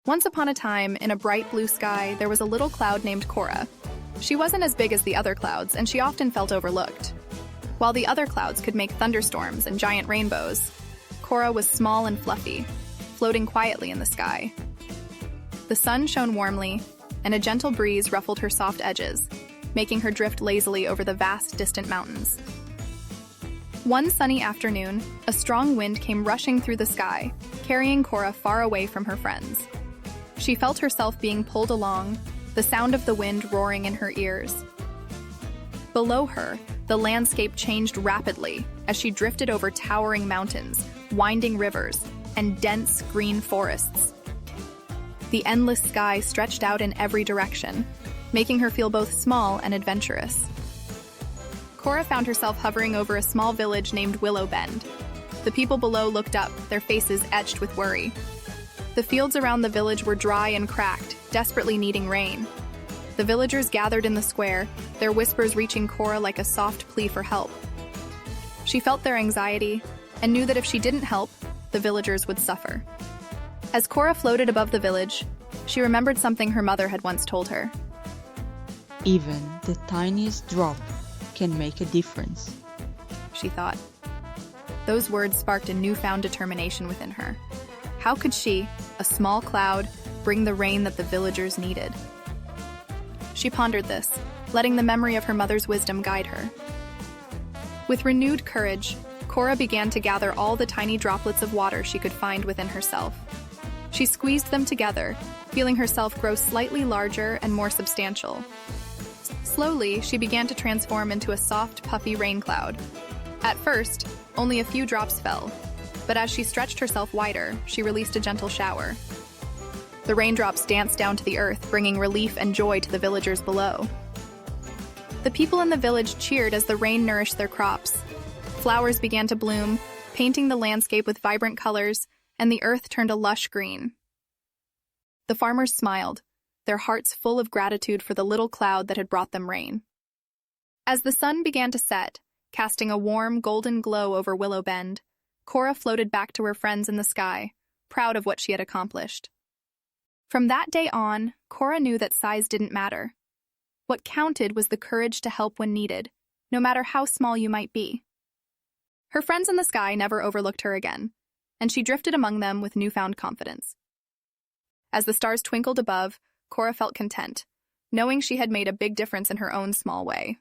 Once upon a time, in a bright blue sky, there was a little cloud named Cora. She wasn't as big as the other clouds, and she often felt overlooked. While the other clouds could make thunderstorms and giant rainbows, Cora was small and fluffy, floating quietly in the sky. The sun shone warmly, and a gentle breeze ruffled her soft edges, making her drift lazily over the vast, distant mountains. One sunny afternoon, a strong wind came rushing through the sky, carrying Cora far away from her friends. She felt herself being pulled along, the sound of the wind roaring in her ears. Below her, the landscape changed rapidly as she drifted over towering mountains, winding rivers, and dense green forests. The endless sky stretched out in every direction, making her feel both small and adventurous. Cora found herself hovering over a small village named Willow Bend. The people below looked up, their faces etched with worry. The fields around the village were dry and cracked, desperately needing rain. The villagers gathered in the square, their whispers reaching Cora like a soft plea for help. She felt their anxiety and knew that if she didn't help, the villagers would suffer. As Cora floated above the village, she remembered something her mother had once told her. Even the tiniest drop can make a difference, she thought. Those words sparked a newfound determination within her. How could she, a small cloud, bring the rain that the villagers needed? She pondered this, letting the memory of her mother's wisdom guide her. With renewed courage, Cora began to gather all the tiny droplets of water she could find within herself. She squeezed them together, feeling herself grow slightly larger and more substantial. Slowly, she began to transform into a soft, puffy rain cloud. At first, only a few drops fell, but as she stretched herself wider, she released a gentle shower. The raindrops danced down to the earth, bringing relief and joy to the villagers below. The people in the village cheered as the rain nourished their crops. Flowers began to bloom, painting the landscape with vibrant colors, and the earth turned a lush green. The farmers smiled, their hearts full of gratitude for the little cloud that had brought them rain. As the sun began to set, casting a warm, golden glow over Willow Bend, Cora floated back to her friends in the sky, proud of what she had accomplished. From that day on, Cora knew that size didn't matter. What counted was the courage to help when needed, no matter how small you might be. Her friends in the sky never overlooked her again, and she drifted among them with newfound confidence. As the stars twinkled above, Cora felt content, knowing she had made a big difference in her own small way.